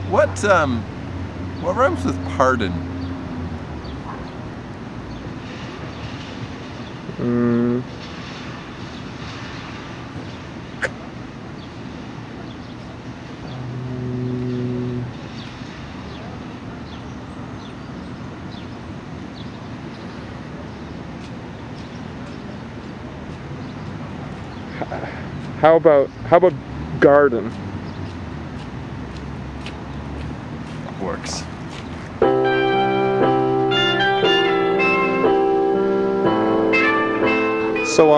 What rhymes with pardon? How about garden? Works. So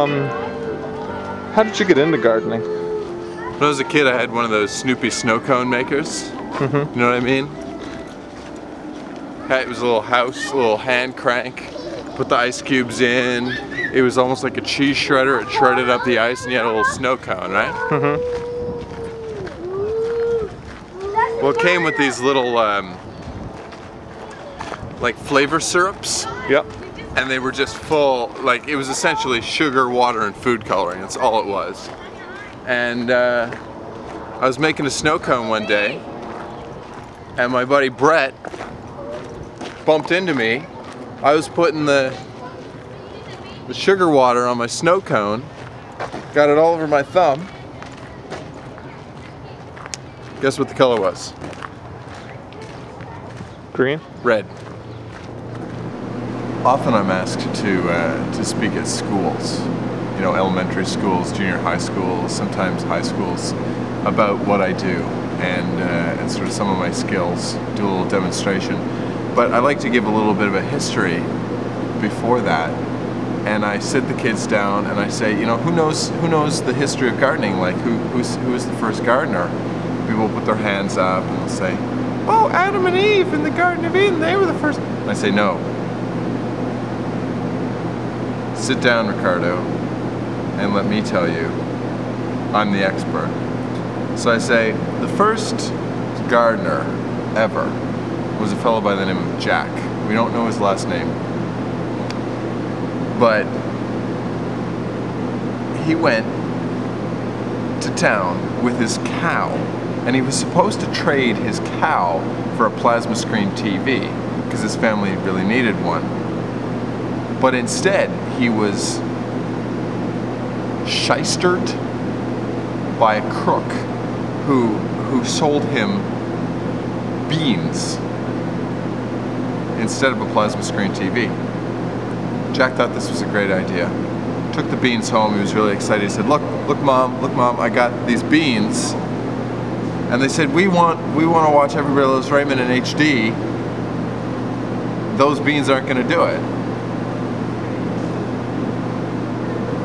how did you get into gardening? When I was a kid, I had one of those Snoopy snow cone makers. You know what I mean? It was a little house, a little hand crank. Put the ice cubes in. It was almost like a cheese shredder. It shredded up the ice and you had a little snow cone, right? Well, it came with these little like flavor syrups. Yep. And they were just full, like it was essentially sugar, water, and food coloring. That's all it was. And I was making a snow cone one day, and my buddy Brett bumped into me. I was putting the sugar water on my snow cone, got it all over my thumb. Guess what the color was? Green? Red. Often I'm asked to speak at schools, you know, elementary schools, junior high schools, sometimes high schools, about what I do and sort of some of my skills, do a little demonstration. But I like to give a little bit of a history before that, and I sit the kids down and I say, you know, who knows the history of gardening? Like who is the first gardener? People put their hands up and they'll say, oh, Adam and Eve in the Garden of Eden, they were the first. And I say, no. Sit down, Ricardo, and let me tell you, I'm the expert. So I say, the first gardener ever was a fellow by the name of Jack. We don't know his last name, but he went to town with his cow, and he was supposed to trade his cow for a plasma screen TV, because his family really needed one. But instead, he was shystered by a crook who sold him beans instead of a plasma screen TV. Jack thought this was a great idea. Took the beans home, he was really excited. He said, look mom, I got these beans. And they said, we want to watch Everybody Loves Raymond in HD. Those beans aren't gonna do it.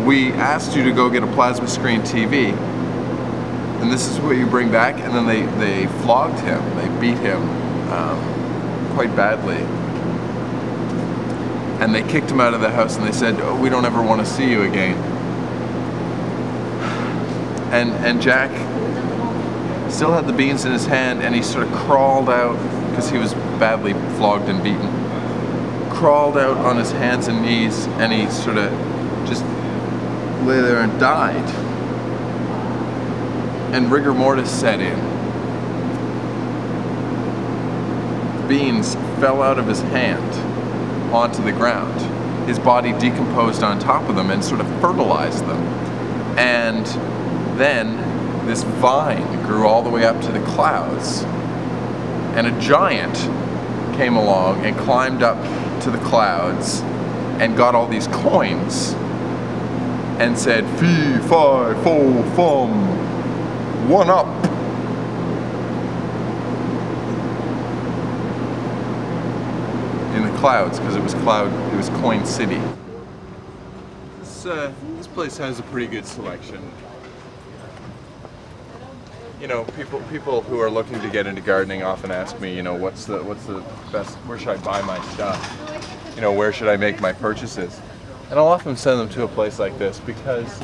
We asked you to go get a plasma screen TV, and this is what you bring back. And then they flogged him, they beat him quite badly. And they kicked him out of the house and they said, oh, we don't ever want to see you again. And Jack still had the beans in his hand, and he sort of crawled out, because he was badly flogged and beaten, crawled out on his hands and knees, and he sort of just lay there and died. And rigor mortis set in. Beans fell out of his hand onto the ground. His body decomposed on top of them and sort of fertilized them. And then this vine grew all the way up to the clouds, and a giant came along and climbed up to the clouds and got all these coins and said, fee, fi, fo, fum, one up. In the clouds, because it was Coin City. This place has a pretty good selection. You know, people who are looking to get into gardening often ask me, you know, what's the best, where should I buy my stuff? You know, where should I make my purchases? And I'll often send them to a place like this because,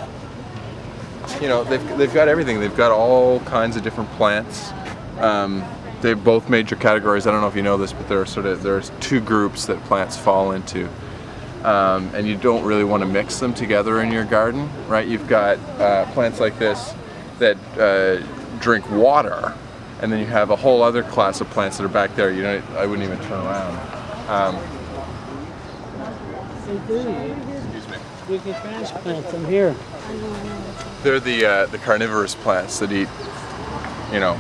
you know, they've got everything. They've got all kinds of different plants. They're both major categories. I don't know if you know this, but there's two groups that plants fall into. And you don't really want to mix them together in your garden, right? You've got plants like this that drink water, And then you have a whole other class of plants that are back there. You know, I wouldn't even turn around. Excuse me. We can transplant them here. They're the carnivorous plants that eat, you know,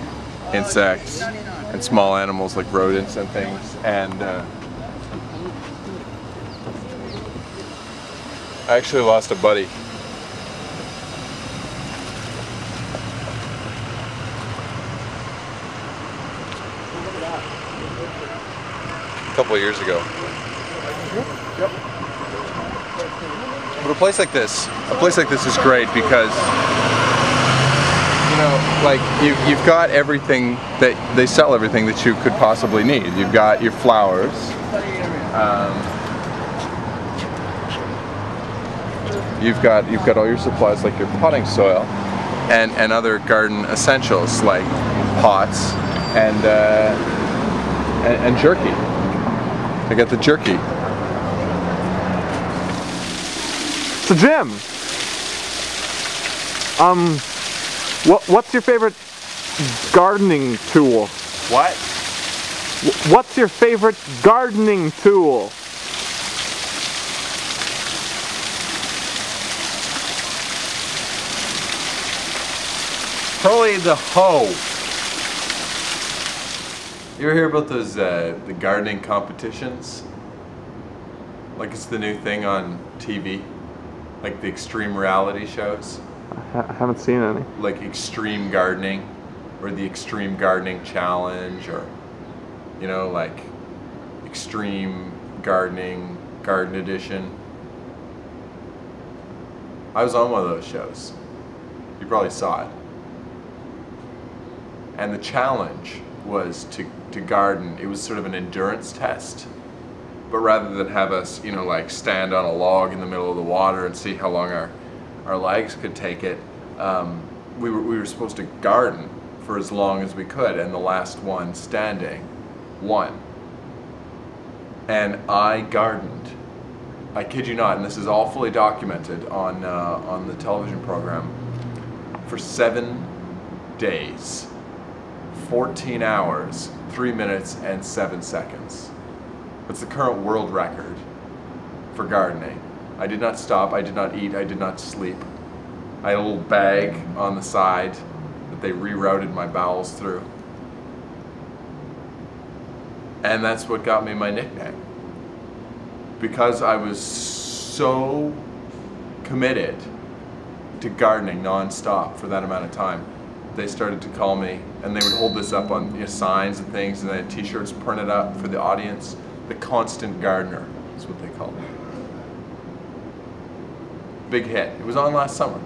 insects and small animals like rodents and things. And I actually lost a buddy. A couple of years ago. Yep. But a place like this is great because, you know, like you've got everything that they sell, everything that you could possibly need. You've got your flowers. You've got all your supplies like your potting soil and other garden essentials like pots and jerky. I got the jerky. So Jim, what's your favorite gardening tool? What? What's your favorite gardening tool? Probably the hoe. You ever hear about those the gardening competitions? Like it's the new thing on TV, like the extreme reality shows. I haven't seen any. Like extreme gardening, or the extreme gardening challenge, or you know, like extreme gardening, garden edition. I was on one of those shows. You probably saw it. And the challenge was to garden. It was sort of an endurance test, but rather than have us, you know, like stand on a log in the middle of the water and see how long our legs could take it, we were supposed to garden for as long as we could, and the last one standing won. And I gardened. I kid you not, and this is all fully documented on the television program, for 7 days. 14 hours, 3 minutes, and 7 seconds. That's the current world record for gardening. I did not stop, I did not eat, I did not sleep. I had a little bag on the side that they rerouted my bowels through. And that's what got me my nickname. Because I was so committed to gardening non-stop for that amount of time, they started to call me, and they would hold this up on, you know, signs and things, and they had t-shirts printed up for the audience. The Constant Gardener is what they called me. Big hit. It was on last summer.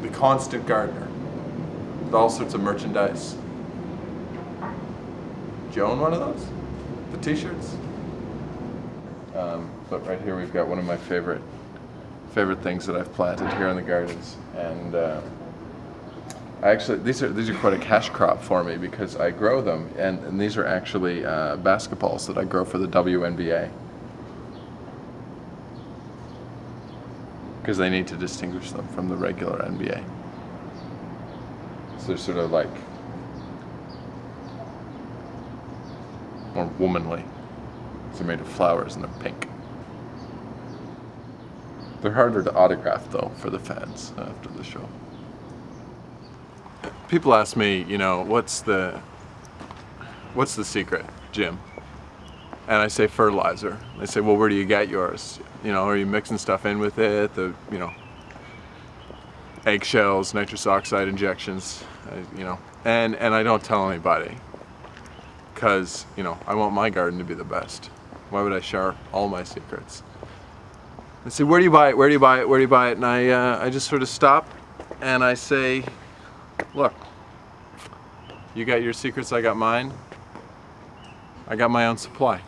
The Constant Gardener. With all sorts of merchandise. Do you own one of those? The t-shirts? But right here we've got one of my favorite things that I've planted here in the gardens, and actually these are quite a cash crop for me because I grow them, and these are actually basketballs that I grow for the WNBA because they need to distinguish them from the regular NBA. So they're sort of like more womanly. They're made of flowers and they're pink. They're harder to autograph though for the fans after the show. People ask me, you know, what's the secret, Jim? And I say fertilizer. They say, well, where do you get yours? You know, are you mixing stuff in with it? The, you know, eggshells, nitrous oxide injections, you know, and I don't tell anybody because, you know, I want my garden to be the best. Why would I share all my secrets? They say, where do you buy it? Where do you buy it? Where do you buy it? And I just sort of stop and I say, look, you got your secrets, I got mine. I got my own supply.